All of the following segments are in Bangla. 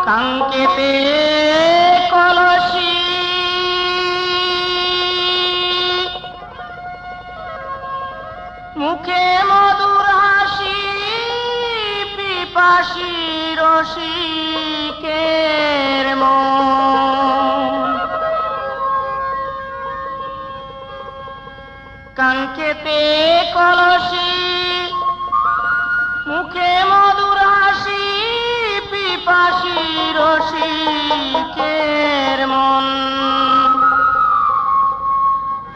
কাঙ্কেতে কলসি মুখে মধুর হাসি পিপাসী রসিকের মন। কাঙ্কেতে কলসি মুখে মধুর হাসি পিপাসী রসিকের মন।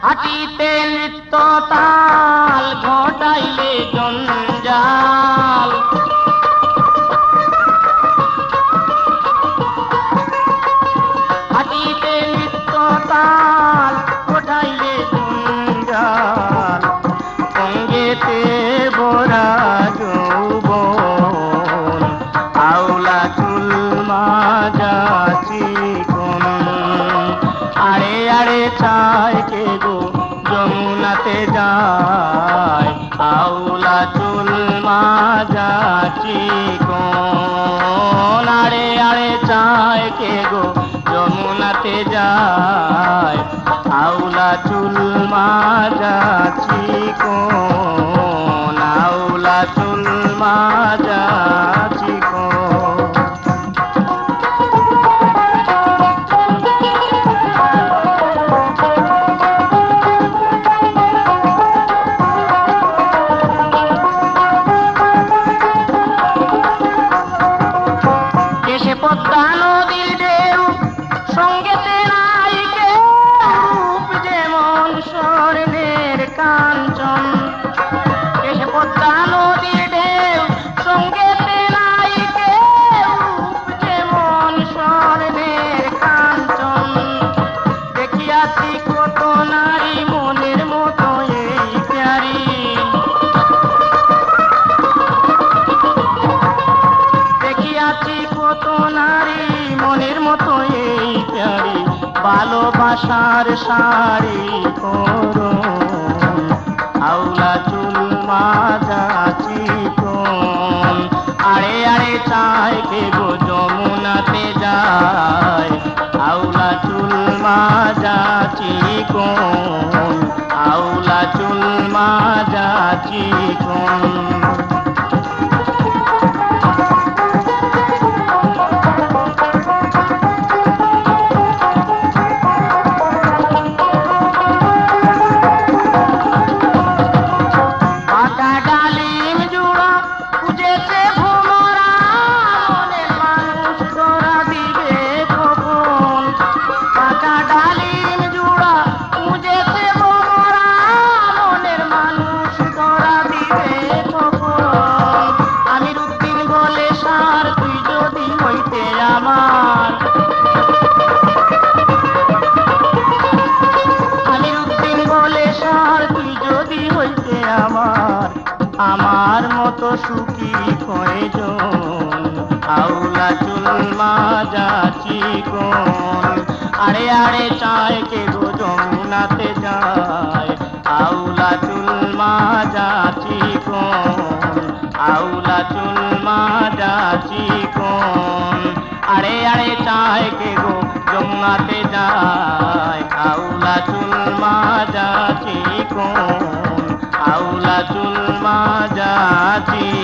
হাঁটিতে নৃত্য তাল ঘটাইলে জঞ্জাল। হাঁটিতে নৃত্য তাল ঘটাইলে জঞ্জাল। অঙ্গেতে ভরা যৌবন আওলা চুল মাজা চিকন। আড়ে আড়ে চায় কে গো যমুনাতে যায়। আওলা চুল মাজা চিকন। আড়ে আড়ে চায় কে গো যমুনাতে যায়। আওলা চুল মাজা চিকন। আওলা চুল মাজা চিকন। পদ্মা নদীর ঢেউ সঙ্গেতে নাই কেউ। রূপ যেমন স্বর্ণের কাঞ্চন। এসে পদ্মা নদীর ঢেউ সঙ্গেতে নাই কেউ। রূপ যেমন স্বর্ণের কাঞ্চন। দেখিয়াছি কত নারী মনের মতো এই প্যারি। দেখিয়াছি কত নারী মনের মতো এই প্যারি। ভালোবাসার শাড়ি করুন আওলা চুল মাজা চিকন। আড়ে আড়ে চায় কে গো যমুনাতে যায়। আওলা চুল মাজা চিকন। আওলা চুল মাজা চিকন। আমার মতো সুখী কয়জন আওলা চুল মাজা চিকন। আড়ে আড়ে চায় কে গো যমুনাতে যায়। আওলা চুল মাজা চিকন। আওলা চুল মাজা চিকন। আড়ে আড়ে চায় কে গো যমুনাতে যায়। আওলা চুল মাজা চিকন। আওলা চুল মাজা চিকন।